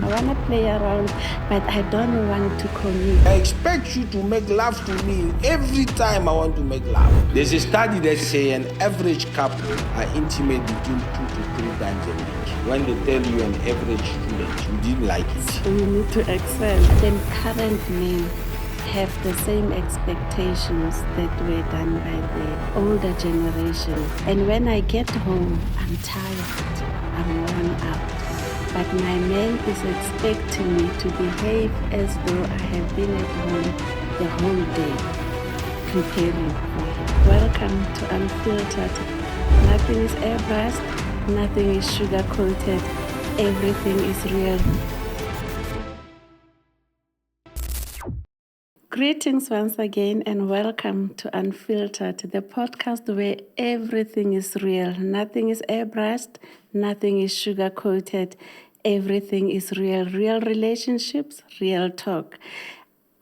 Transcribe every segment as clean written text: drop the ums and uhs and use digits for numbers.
I want to play around, but I don't want to commit. I expect you to make love to me every time I want to make love. There's a study that says an average couple are intimate between 2 to 3 times a week. When they tell you an average student, you didn't like it. So we need to excel. Then current men have the same expectations that were done by the older generation. And when I get home, I'm tired, I'm worn out. But my man is expecting me to behave as though I have been at home the whole day, preparing for him. Welcome to Unfiltered. Nothing is airbrushed, nothing is sugar-coated, everything is real. Greetings once again and welcome to Unfiltered, the podcast where everything is real. Nothing is airbrushed, nothing is sugar-coated, everything is real. Real relationships, real talk.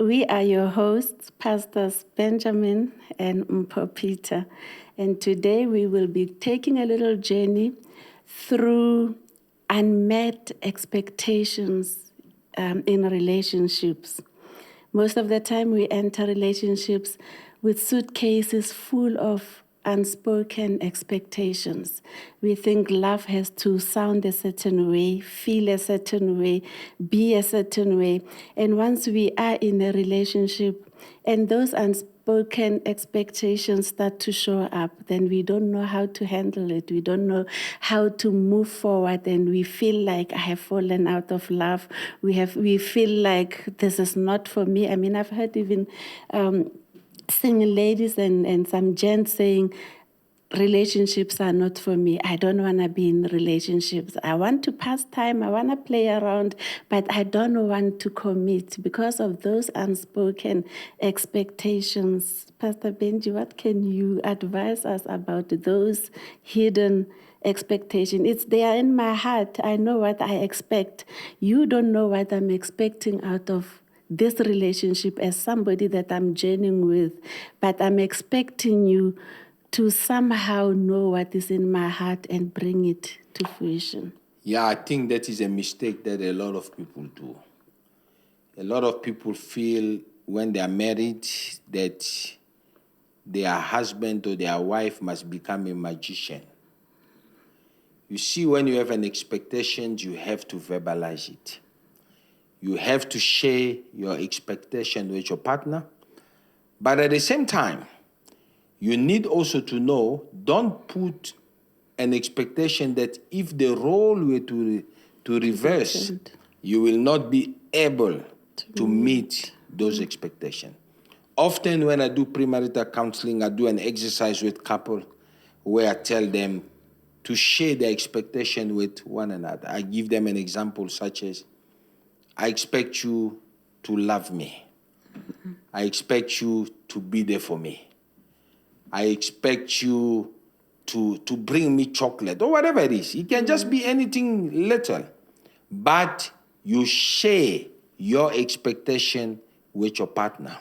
We are your hosts, Pastors Benjamin and Peter. And today we will be taking a little journey through unmet expectations in relationships. Most of the time we enter relationships with suitcases full of unspoken expectations. We think love has to sound a certain way, feel a certain way, be a certain way. And once we are in a relationship and those unspoken expectations start to show up, then we don't know how to handle it. We don't know how to move forward, and we feel like I have fallen out of love. We feel like this is not for me. I mean, I've heard even single ladies and some gents saying, relationships are not for me. I don't want to be in relationships. I want to pass time. I want to play around, but I don't want to commit because of those unspoken expectations. Pastor Benji, what can you advise us about those hidden expectations? It's there in my heart. I know what I expect. You don't know what I'm expecting out of this relationship as somebody that I'm journeying with, but I'm expecting you to somehow know what is in my heart and bring it to fruition. Yeah, I think that is a mistake that a lot of people do. A lot of people feel when they are married that their husband or their wife must become a magician. You see, when you have an expectation, you have to verbalize it. You have to share your expectation with your partner. But at the same time, you need also to know, don't put an expectation that if the role were to reverse, you will not be able to meet those expectations. Often when I do premarital counseling, I do an exercise with couple where I tell them to share their expectation with one another. I give them an example such as, I expect you to love me. I expect you to be there for me. I expect you to bring me chocolate or whatever it is. It can just be anything little. But you share your expectation with your partner.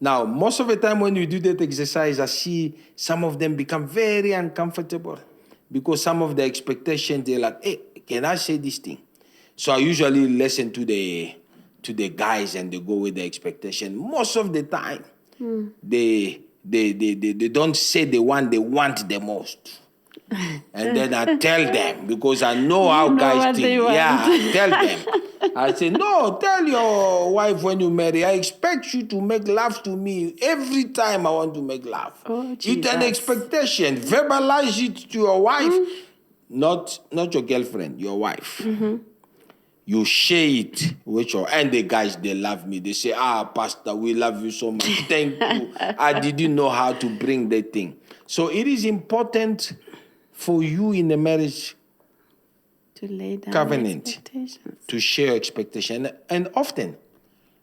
Now, most of the time when you do that exercise, I see some of them become very uncomfortable because some of the expectations, they're like, hey, can I say this thing? So I usually listen to the guys and they go with the expectation. Most of the time, they don't say the one they want the most. And then I tell them, because I know how guys think. Yeah, I tell them. I say, no, tell your wife when you marry, I expect you to make love to me every time I want to make love. Oh, it's an expectation. Verbalize it to your wife, not your girlfriend, your wife. Mm-hmm. You share it with and the guys, they love me. They say, Pastor, we love you so much. Thank you. I didn't know how to bring that thing. So it is important for you in the marriage to lay down covenant expectations, to share expectation. And often,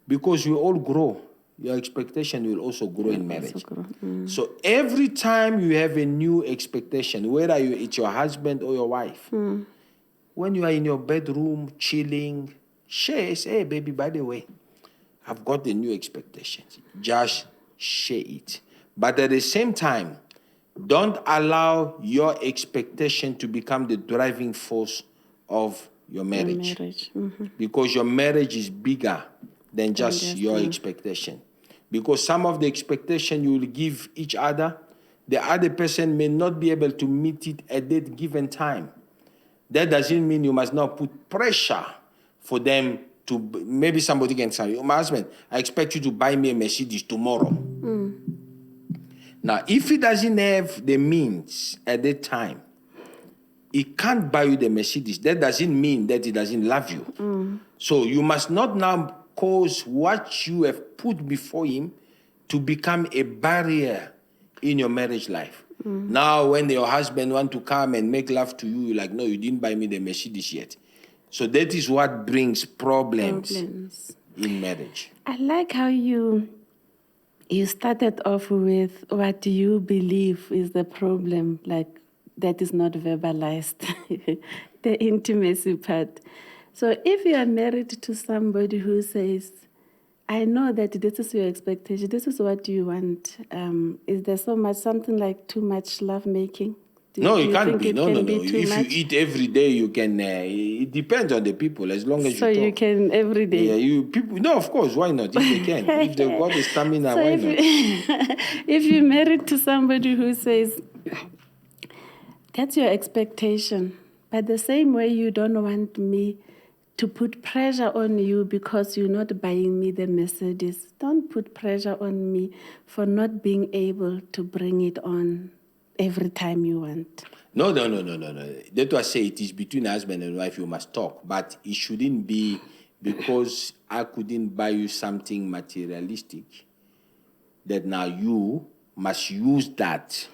because we all grow, your expectation will also grow in marriage. So every time you have a new expectation, whether it's your husband or your wife, when you are in your bedroom, chilling, share, say, hey, baby, by the way, I've got the new expectations. Just share it. But at the same time, don't allow your expectation to become the driving force of your marriage. Mm-hmm. Because your marriage is bigger than just your expectation. Because some of the expectation you will give each other, the other person may not be able to meet it at that given time. That doesn't mean you must not put pressure for them to, maybe somebody can say, my husband, I expect you to buy me a Mercedes tomorrow. Now, if he doesn't have the means at that time, he can't buy you the Mercedes. That doesn't mean that he doesn't love you. So you must not now cause what you have put before him to become a barrier in your marriage life. Now, when your husband want to come and make love to you, you're like, no, you didn't buy me the Mercedes yet. So that is what brings problems in marriage. I like how you started off with what do you believe is the problem, like that is not verbalized, the intimacy part. So if you are married to somebody who says, I know that this is your expectation, this is what you want, is there something like too much love making? No, it can't be. No. If you eat every day, you can. It depends on the people. As long as you talk. So you can every day. Yeah, people. No, of course. Why not? If they can, if they've got the stamina, so why not? If you're married to somebody who says that's your expectation, but the same way you don't want me to put pressure on you because you're not buying me the Mercedes, don't put pressure on me for not being able to bring it on every time you want. No. That's why I say it is between husband and wife you must talk, but it shouldn't be because I couldn't buy you something materialistic that now you must use that.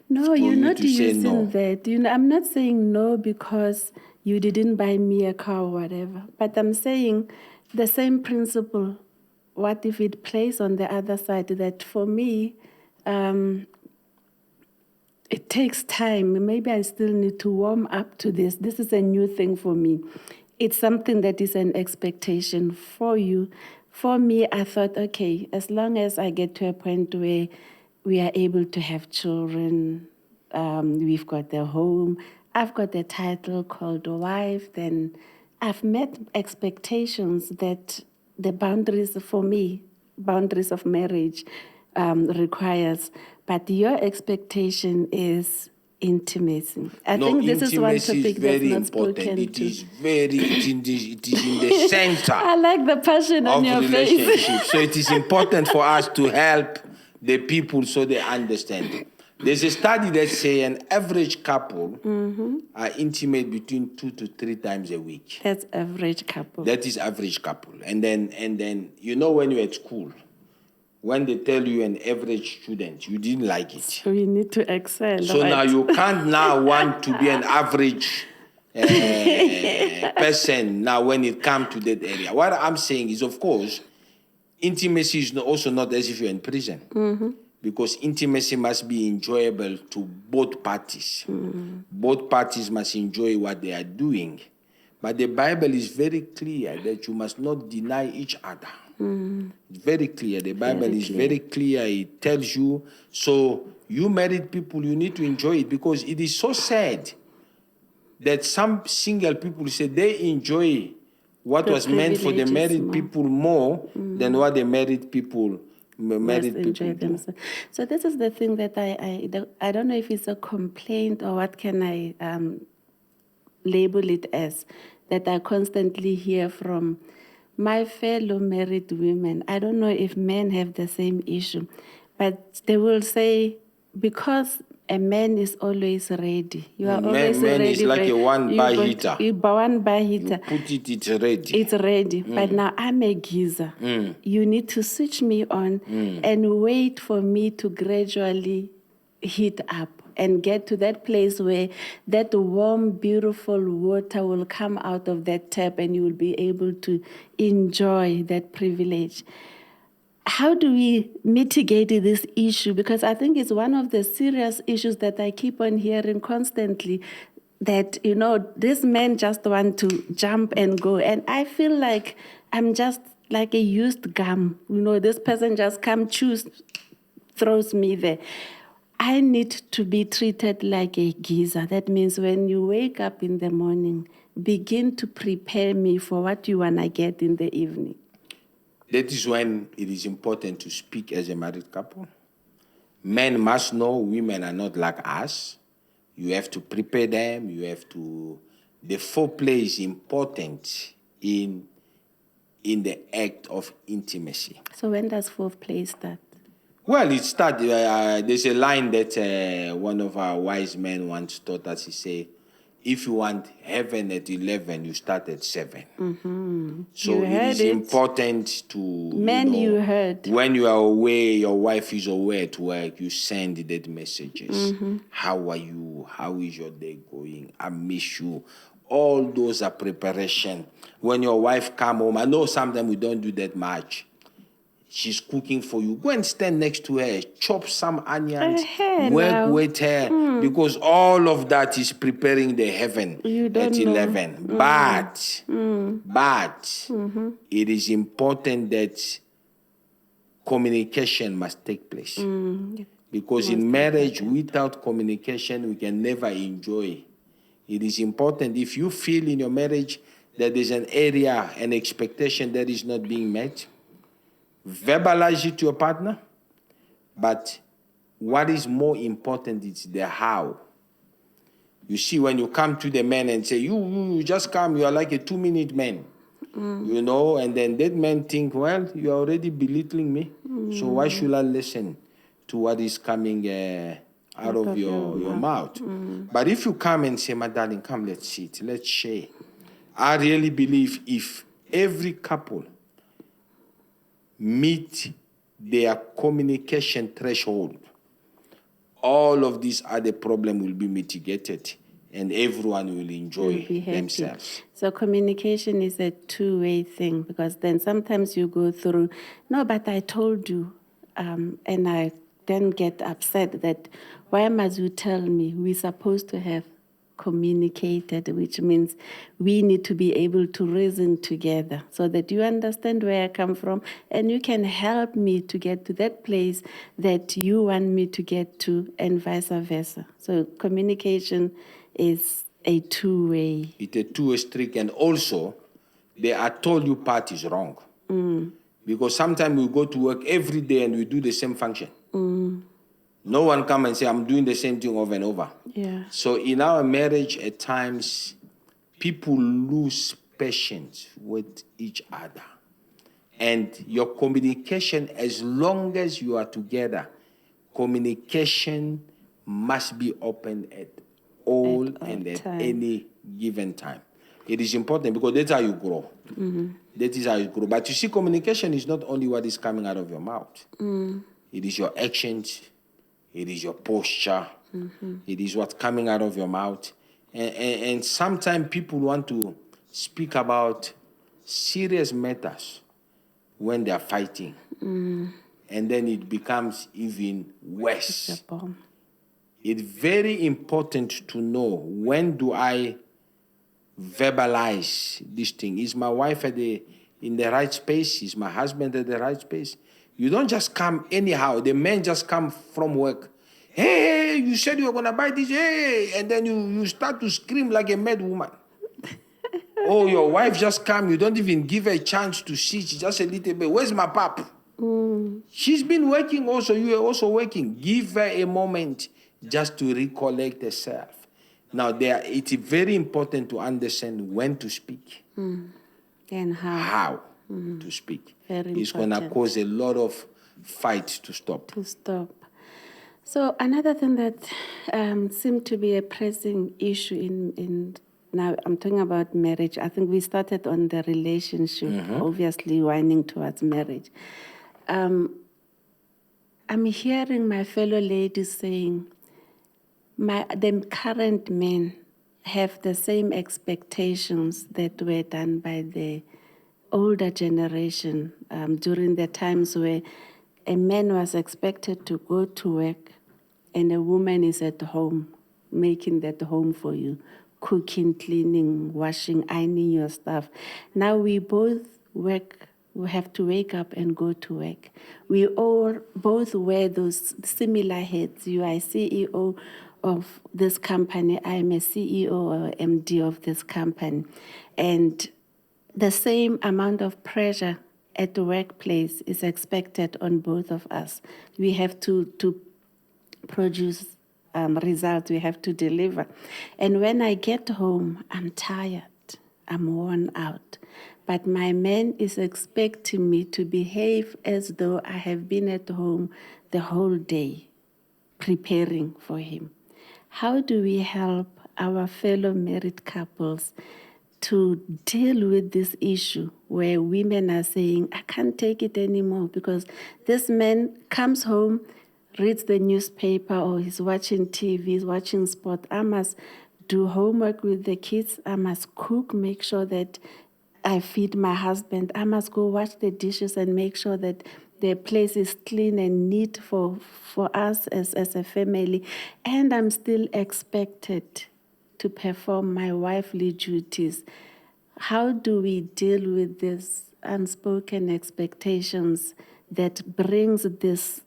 No, you're not using that. I'm not saying no because you didn't buy me a car or whatever, but I'm saying the same principle. What if it plays on the other side that for me, it takes time. Maybe I still need to warm up to this. This is a new thing for me. It's something that is an expectation for you. For me, I thought, okay, as long as I get to a point where we are able to have children, we've got a home, I've got a title called wife, then I've met expectations that the boundaries for me, boundaries of marriage requires. But your expectation is intimacy. I think this is one topic that's not spoken It to. is in the center. I like the passion on your face. So it is important for us to help the people so they understand. There's a study that says an average couple are intimate between 2 to 3 times a week. That's average couple. That is average couple. And then when you're at school, when they tell you an average student, you didn't like it. So you need to excel. So right? now you can't now want to be an average person now when it comes to that area. What I'm saying is, of course, intimacy is also not as if you're in prison. Because intimacy must be enjoyable to both parties. Both parties must enjoy what they are doing. But the Bible is very clear that you must not deny each other. It's very clear. The Bible is very clear. It tells you. So you married people, you need to enjoy it because it is so sad that some single people say they enjoy what was meant for the married people more than what the married people enjoy themselves. So this is the thing that I don't know if it's a complaint or what can I label it as, that I constantly hear from my fellow married women. I don't know if men have the same issue, but they will say, because a man is always ready. You are always ready. Man is like a one-bar heater. One-bar heater. You put it, it's ready. It's ready. But now I'm a geezer. You need to switch me on and wait for me to gradually heat up and get to that place where that warm, beautiful water will come out of that tap and you will be able to enjoy that privilege. How do we mitigate this issue? Because I think it's one of the serious issues that I keep on hearing constantly, that, this men just want to jump and go. And I feel like I'm just like a used gum. This person just throws me there. I need to be treated like a geezer. That means when you wake up in the morning, begin to prepare me for what you want to get in the evening? That is when it is important to speak as a married couple. Men must know women are not like us. You have to prepare them. The foreplay is important in the act of intimacy. So when does foreplay start? Well, it starts, there's a line that one of our wise men once taught us. He said, if you want heaven at 11, you start at 7. Mm-hmm. So it is important to, you heard. When you are away, your wife is away at work, you send that messages. Mm-hmm. How are you? How is your day going? I miss you. All those are preparation. When your wife come home, I know sometimes we don't do that much. She's cooking for you. Go and stand next to her. Chop some onions. Work with her. Because all of that is preparing the heaven at 11. But it is important that communication must take place. Because in marriage, without communication, we can never enjoy. It is important if you feel in your marriage that there's an area, an expectation that is not being met, verbalize it to your partner, but what is more important is the how. You see, when you come to the man and say, you just come, you are like a 2-minute man, and then that man think, well, you are already belittling me, so why should I listen to what is coming out of your mouth? But if you come and say, my darling, come, let's sit, let's share. I really believe if every couple meet their communication threshold, all of these other problems will be mitigated and everyone will enjoy themselves. So communication is a two-way thing, because then sometimes you go through, no, but I told you, and I then get upset that why must you tell me? We're supposed to have communicated, which means we need to be able to reason together so that you understand where I come from and you can help me to get to that place that you want me to get to, and vice versa. So communication is a two-way. It's a two-way street, and also they are told you part is wrong. Because sometimes we go to work every day and we do the same function. No one come and say, I'm doing the same thing over and over. Yeah. So in our marriage, at times, people lose patience with each other. And your communication, as long as you are together, communication must be open at all and at any given time. It is important because that's how you grow. That is how you grow. But you see, communication is not only what is coming out of your mouth. It is your actions. It is your posture. It is what's coming out of your mouth. And sometimes people want to speak about serious matters when they are fighting. And then it becomes even worse. It's very important to know, when do I verbalize this thing? Is my wife in the right space? Is my husband at the right space? You don't just come anyhow. The men just come from work. Hey, you said you were going to buy this. Hey, and then you start to scream like a mad woman. Oh, your wife just come. You don't even give her a chance to sit just a little bit. Where's my pap? She's been working also. You are also working. Give her a moment just to recollect herself. Now, it's very important to understand when to speak. And how to speak. Very it's going to cause a lot of fights to stop. So another thing that seemed to be a pressing issue in now I'm talking about marriage. I think we started on the relationship, obviously winding towards marriage. I'm hearing my fellow ladies saying, the current men have the same expectations that were done by the older generation during the times where a man was expected to go to work and a woman is at home, making that home for you, cooking, cleaning, washing, ironing your stuff. Now we both work. We have to wake up and go to work. We all both wear those similar hats. You are CEO of this company. I'm a CEO or MD of this company. And the same amount of pressure at the workplace is expected on both of us. We have to produce results, we have to deliver. And when I get home, I'm tired, I'm worn out. But my man is expecting me to behave as though I have been at home the whole day, preparing for him. How do we help our fellow married couples to deal with this issue where women are saying, I can't take it anymore because this man comes home, reads the newspaper, or he's watching TV, he's watching sport. I must do homework with the kids. I must cook, make sure that I feed my husband. I must go wash the dishes and make sure that the place is clean and neat for us as a family. And I'm still expected to perform my wifely duties. How do we deal with these unspoken expectations that brings this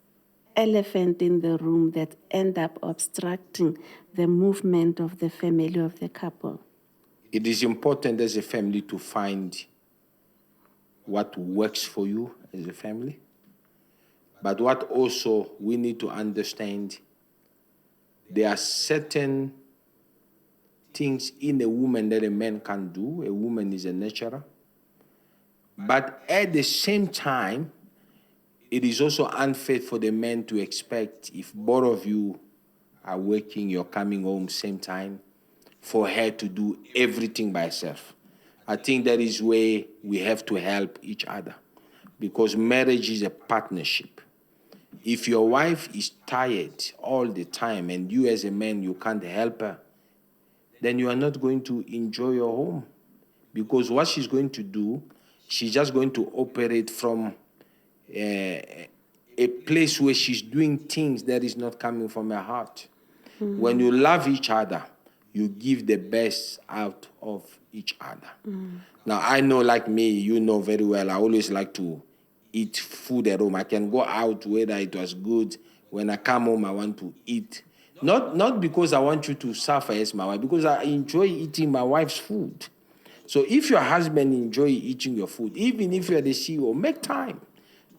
elephant in the room that end up obstructing the movement of the family, of the couple? It is important as a family to find what works for you as a family. But what also we need to understand, there are certain things in a woman that a man can do. A woman is a natural. But at the same time, it is also unfair for the man to expect, if both of you are working, you're coming home same time, for her to do everything by herself. I think that is where we have to help each other, because marriage is a partnership. If your wife is tired all the time and you as a man, you can't help her, then you are not going to enjoy your home. Because what she's going to do, she's just going to operate from a place where she's doing things that is not coming from her heart. Mm-hmm. When you love each other, you give the best out of each other. Mm. Now, I know, like me, you know very well, I always like to eat food at home. I can go out whether it was good. When I come home, I want to eat. Not because I want you to suffer as my wife, because I enjoy eating my wife's food. So if your husband enjoys eating your food, even if you're the CEO, make time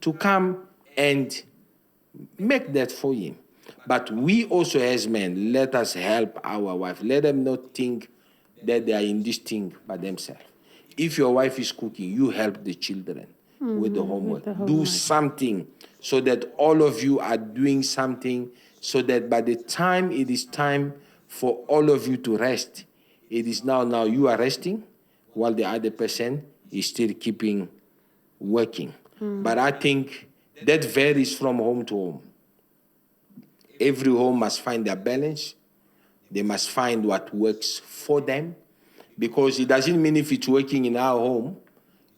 to come and make that for him. But we also as men, let us help our wife. Let them not think that they are in this thing by themselves. If your wife is cooking, you help the children with the homework. Do something so that all of you are doing something, so that by the time it is time for all of you to rest, it is now you are resting while the other person is still keeping working. But I think that varies from home to home. Every home must find their balance. They must find what works for them, because it doesn't mean if it's working in our home,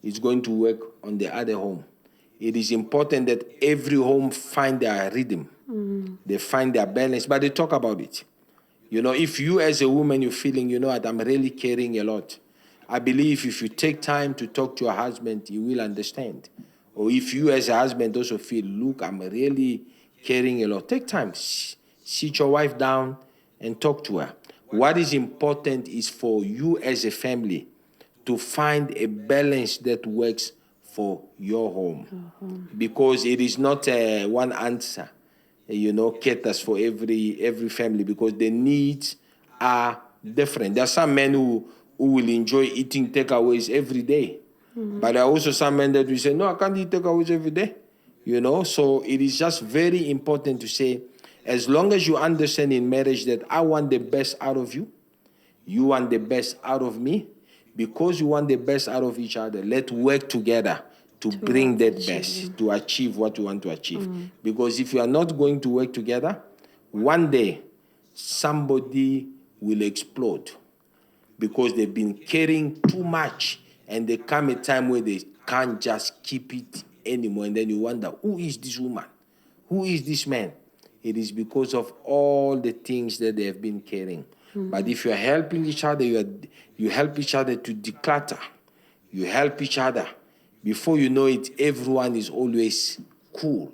it's going to work on the other home. It is important that every home find their rhythm. They find their balance, but they talk about it. You know, if you as a woman, you're feeling, you know what, I'm really caring a lot. I believe if you take time to talk to your husband, he will understand. Or if you as a husband also feel, look, I'm really caring a lot, take time, sit your wife down and talk to her. What is important is for you as a family to find a balance that works for your home. Because it is not one answer, caters for every family, because the needs are different. There are some men who will enjoy eating takeaways every day. But there are also some men that will say, no, I can't eat takeaways every day. So it is just very important to say, as long as you understand in marriage that I want the best out of you, you want the best out of me, because you want the best out of each other, let's work together to bring that best, to achieve what you want to achieve. Because if you are not going to work together, one day somebody will explode because they've been caring too much, and there come a time where they can't just keep it anymore, and then you wonder, who is this woman? Who is this man? It is because of all the things that they have been caring. But if you're helping each other, you help each other to declutter. You help each other. Before you know it, everyone is always cool.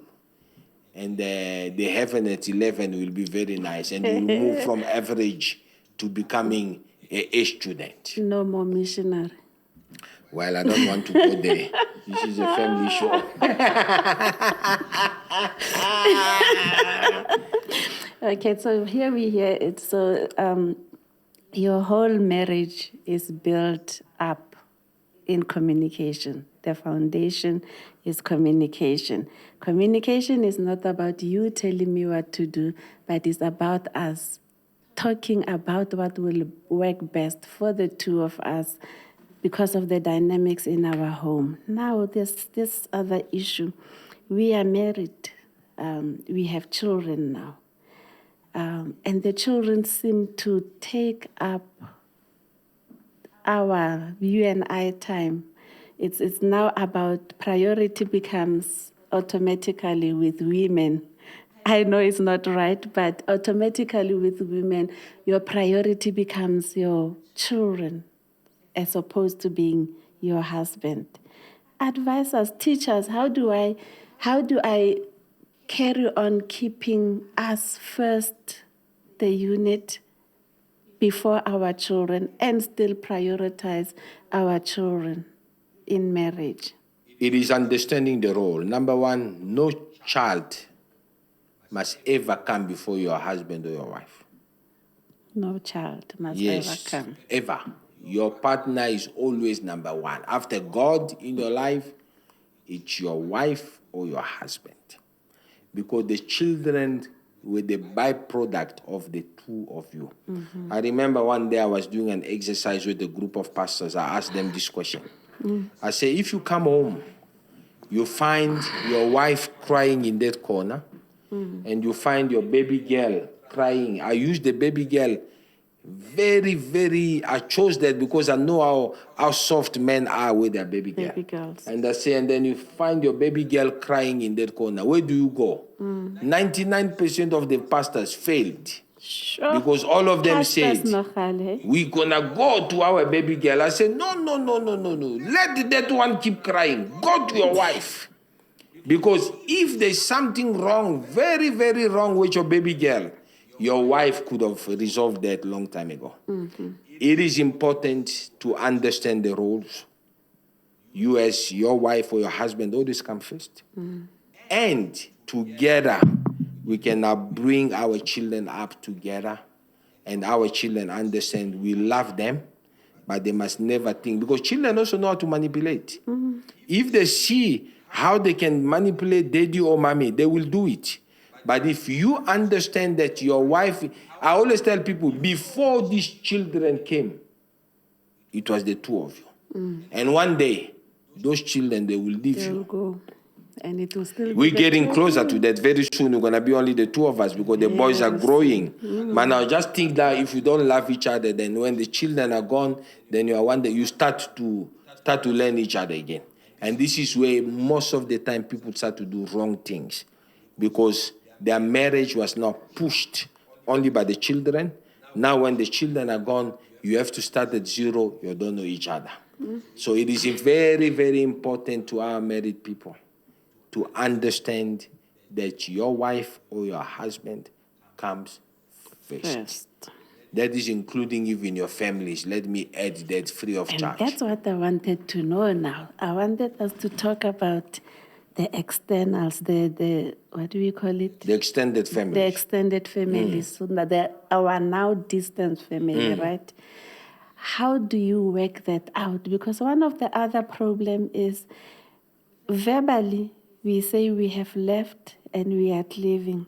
and the heaven at 11 will be very nice, and you'll move from average to becoming a student. No more missionary. Well, I don't want to go there. This is a family show. Okay, so here we hear it. So your whole marriage is built up in communication. The foundation is communication. Communication is not about you telling me what to do, but it's about us talking about what will work best for the two of us because of the dynamics in our home. Now, there's this other issue. We are married. We have children now. And the children seem to take up our you and I time. It's now about priority becomes automatically with women. I know it's not right, but automatically with women, your priority becomes your children as opposed to being your husband. Advise us, teach us, how do I carry on keeping us first, the unit, before our children, and still prioritize our children in marriage? It is understanding the role. Number one, no child must ever come before your husband or your wife. No child must Yes, ever come. ever. Your partner is always number one. After God in your life, it's your wife or your husband. Because the children were the byproduct of the two of you. Mm-hmm. I remember one day I was doing an exercise with a group of pastors. I asked them this question. I say, if you come home, you find your wife crying in that corner, and you find your baby girl crying. I use the baby girl I chose that because I know how soft men are with their baby girl. Baby girls. And I say, and then you find your baby girl crying in that corner. Where do you go? 99% of the pastors failed. Sure. Because all of them said, Pastors we're going to go to our baby girl. I said, no. Let that one keep crying. Go to your wife. Because if there's something wrong, very, very wrong with your baby girl, your wife could have resolved that long time ago. Mm-hmm. It is important to understand the roles. You as your wife or your husband always come first. And together, we can now bring our children up together, and our children understand we love them, but they must never think, because children also know how to manipulate. If they see how they can manipulate daddy or mommy, they will do it. But if you understand that your wife, I always tell people, before these children came, it was the two of you. And one day, those children, they will leave They'll you. go. And it will still be We're the getting two. closer to that. Very soon, we're going to be only the two of us because the boys are growing. But now just think that if you don't love each other, then when the children are gone, then you are one day you start to learn each other again. And this is where most of the time people start to do wrong things, because their marriage was not pushed only by the children. Now when the children are gone, you have to start at zero. You don't know each other. So it is very, very important to our married people to understand that your wife or your husband comes first. That is including even your families. Let me add that free of charge. That's what I wanted to know now. I wanted us to talk about the externals, the what do we call it? The extended family. The extended families, so that our now distant family, right? How do you work that out? Because one of the other problem is verbally, we say we have left and we are leaving.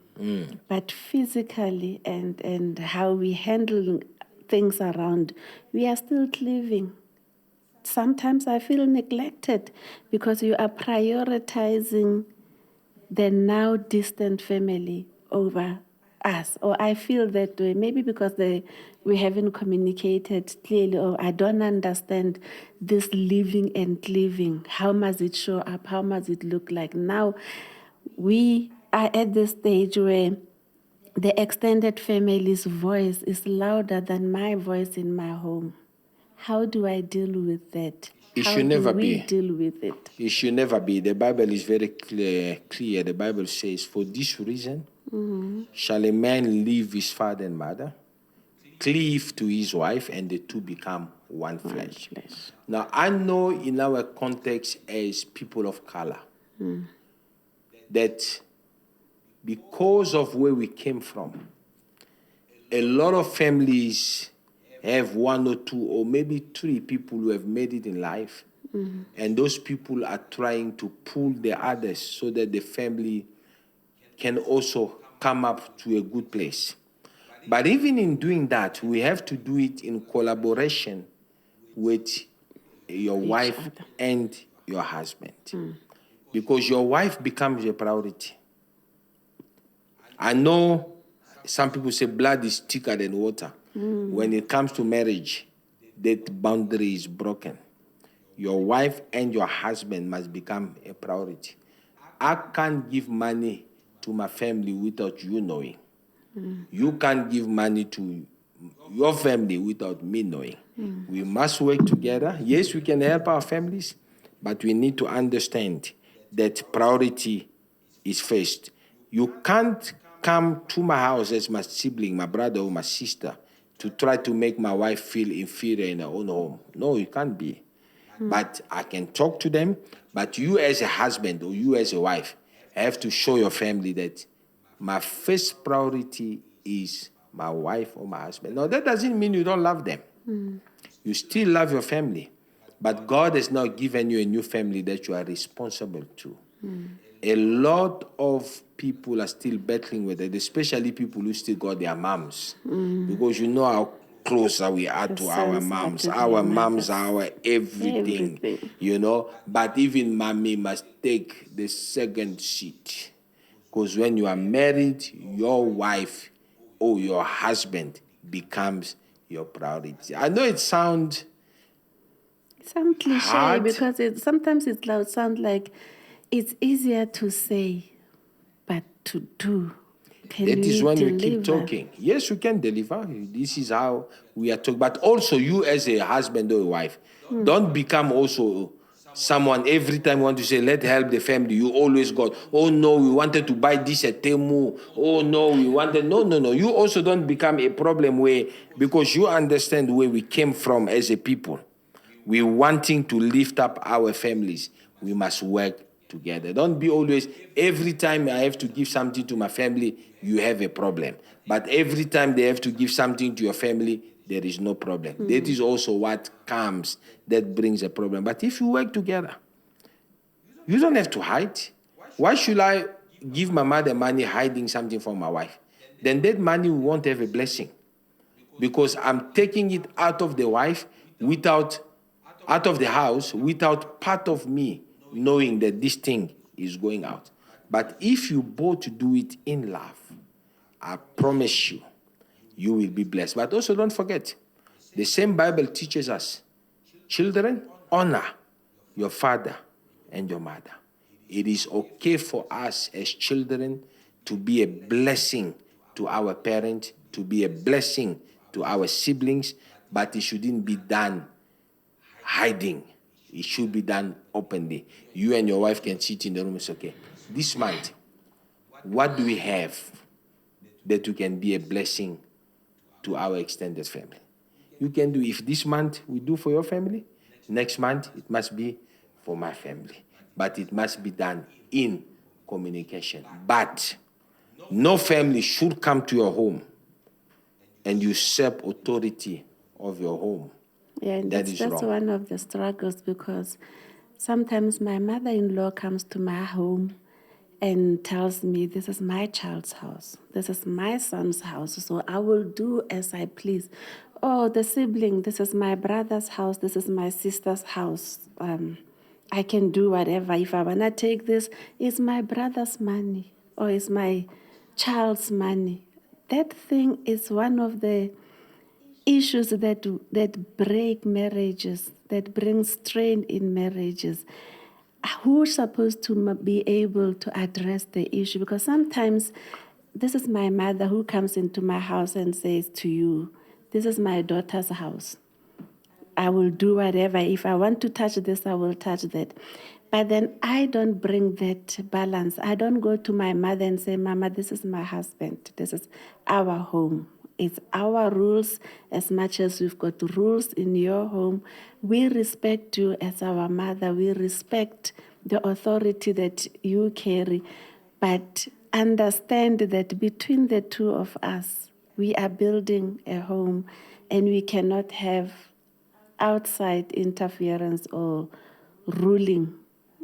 But physically and how we handle things around, we are still living. Sometimes I feel neglected because you are prioritizing the now distant family over us. Or I feel that way, maybe because we haven't communicated clearly, or I don't understand this living and living. How must it show up? How must it look like? Now, we are at the stage where the extended family's voice is louder than my voice in my home. How do I deal with that? It How should never do we be. deal with it? It should never be. The Bible is very clear. The Bible says, for this reason, shall a man leave his father and mother, cleave to his wife, and the two become one flesh. Now, I know in our context as people of color that because of where we came from, a lot of families have one or two or maybe three people who have made it in life. And those people are trying to pull the others so that the family can also come up to a good place. But even in doing that, we have to do it in collaboration with your wife and your husband. Because your wife becomes your priority. I know some people say blood is thicker than water. When it comes to marriage, that boundary is broken. Your wife and your husband must become a priority. I can't give money to my family without you knowing. You can't give money to your family without me knowing. We must work together. Yes, we can help our families, but we need to understand that priority is first. You can't come to my house as my sibling, my brother or my sister, to try to make my wife feel inferior in her own home. No, you can't be. But I can talk to them. But you as a husband or you as a wife have to show your family that my first priority is my wife or my husband. Now, that doesn't mean you don't love them. You still love your family. But God has now given you a new family that you are responsible to. A lot of people are still battling with it, especially people who still got their moms. Because you know how closer we are to our moms. Our moms are our everything, you know. But even mommy must take the second seat. Because when you are married, your wife or your husband becomes your priority. I know it sounds some cliche hard. Because sometimes it sounds like it's easier to say, but to do. That is when we keep talking. Yes, we can deliver. This is how we are talking. But also, you as a husband or a wife, don't become also someone every time you want to say, let's help the family. You always got, oh no, we wanted to buy this at Temu. Oh no, we wanted. No. You also don't become a problem where, because you understand where we came from as a people. We wanting to lift up our families. We must work together. Don't be always, every time I have to give something to my family, you have a problem. But every time they have to give something to your family, there is no problem. That is also what comes, that brings a problem. But if you work together, you don't have to hide. Why should I give my mother money hiding something from my wife? Then that money won't have a blessing. Because I'm taking it out of the wife out of the house without part of me knowing that this thing is going out. But if you both do it in love, I promise you, you will be blessed. But also don't forget, the same Bible teaches us, children, honor your father and your mother. It is okay for us as children to be a blessing to our parents, to be a blessing to our siblings, but it shouldn't be done hiding. It should be done openly. You and your wife can sit in the room and say, okay, this month, what do we have that we can be a blessing to our extended family? You can do, if this month we do for your family, next month it must be for my family. But it must be done in communication. But no family should come to your home and usurp authority of your home. Yeah, and that's one of the struggles, because sometimes my mother-in-law comes to my home and tells me, this is my child's house. This is my son's house, so I will do as I please. Oh, the sibling, this is my brother's house. This is my sister's house. I can do whatever. If I want to take this, it's my brother's money or it's my child's money. That thing is one of the issues that break marriages, that bring strain in marriages. Who's supposed to be able to address the issue? Because sometimes this is my mother who comes into my house and says to you, this is my daughter's house. I will do whatever. If I want to touch this, I will touch that. But then I don't bring that balance. I don't go to my mother and say, Mama, this is my husband. This is our home. It's our rules. As much as we've got rules in your home, we respect you as our mother. We respect the authority that you carry. But understand that between the two of us, we are building a home, and we cannot have outside interference or ruling,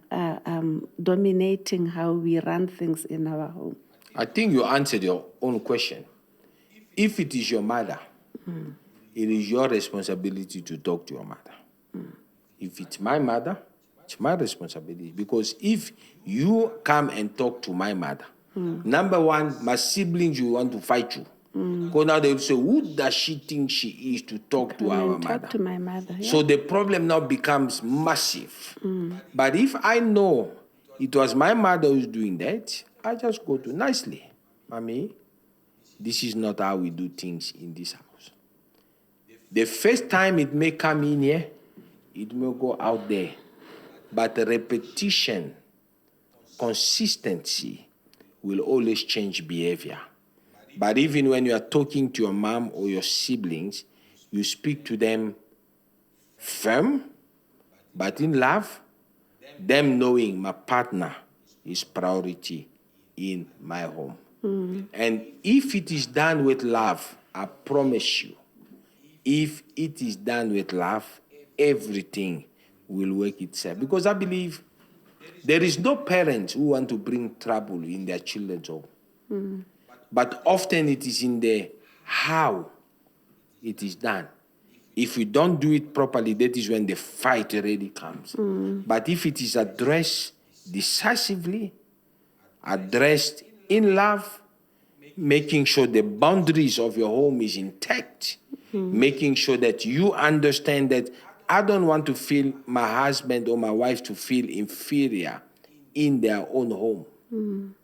dominating how we run things in our home. I think you answered your own question. If it is your mother, it is your responsibility to talk to your mother. If it's my mother, it's my responsibility. Because if you come and talk to my mother, number one, my siblings will want to fight you. Because now they will say, who does she think she is to talk to our mother? Talk to my mother. Yeah. So the problem now becomes massive. But if I know it was my mother who's doing that, I just go to nicely, Mommy, this is not how we do things in this house. The first time it may come in here, it may go out there. But the repetition, consistency will always change behavior. But even when you are talking to your mom or your siblings, you speak to them firm, but in love, them knowing my partner is priority in my home. And if it is done with love, I promise you, if it is done with love, everything will work itself. Because I believe there is no parent who want to bring trouble in their children's home. But often it is in the how it is done. If you don't do it properly, that is when the fight already comes. But if it is addressed decisively, addressed in love, making sure the boundaries of your home is intact, making sure that you understand that I don't want to feel my husband or my wife to feel inferior in their own home.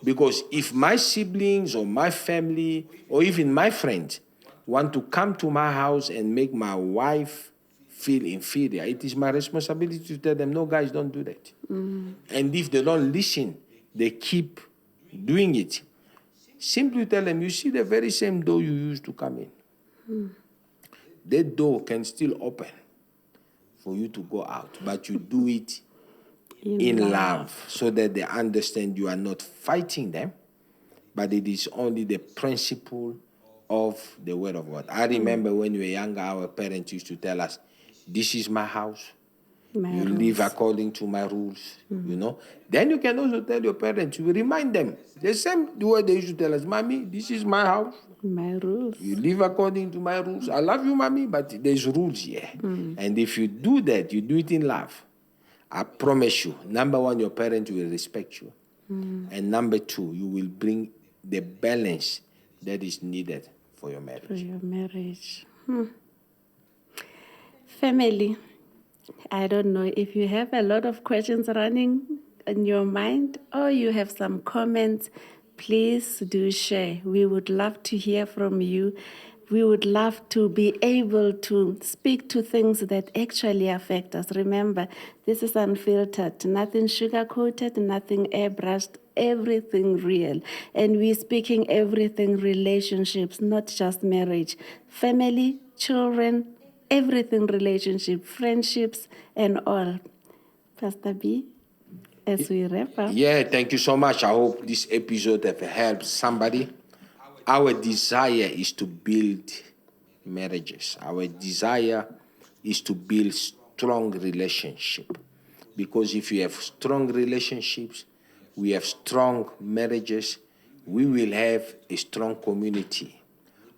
Because if my siblings or my family or even my friends want to come to my house and make my wife feel inferior, it is my responsibility to tell them, no, guys, don't do that. And if they don't listen, they keep doing it. Simply tell them, you see the very same door you used to come in. That door can still open for you to go out, but you do it in love, so that they understand you are not fighting them, but it is only the principle of the Word of God. I remember when we were younger, our parents used to tell us, this is my house. You live according to my rules, you know. Then you can also tell your parents, you remind them, the same way they used to tell us, Mommy, this is my house. My rules. You live according to my rules. I love you, Mommy, but there's rules here. And if you do that, you do it in love. I promise you, number one, your parents will respect you. And number two, you will bring the balance that is needed for your marriage. For your marriage. Family, I don't know if you have a lot of questions running in your mind or you have some comments, please do share. We would love to hear from you. We would love to be able to speak to things that actually affect us. Remember, this is unfiltered, nothing sugar-coated, nothing airbrushed, everything real. And we're speaking everything relationships, not just marriage. Family, children, everything relationship, friendships, and all. Pastor B, as we wrap up. Yeah, thank you so much. I hope this episode have helped somebody. Our desire is to build marriages. Our desire is to build strong relationship. Because if you have strong relationships, we have strong marriages, we will have a strong community.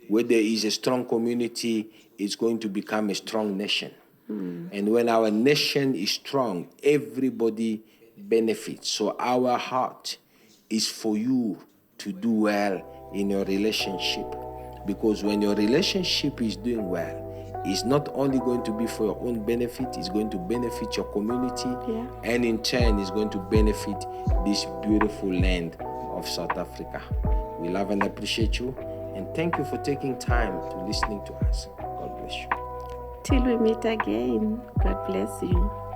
Where there is a strong community, it's going to become a strong nation. And when our nation is strong, everybody benefits. So our heart is for you to do well in your relationship, because when your relationship is doing well, it's not only going to be for your own benefit, it's going to benefit your community, and in turn it's going to benefit this beautiful land of South Africa. We love and appreciate you, and thank you for taking time to listening to us. God bless you. Till we meet again, God bless you.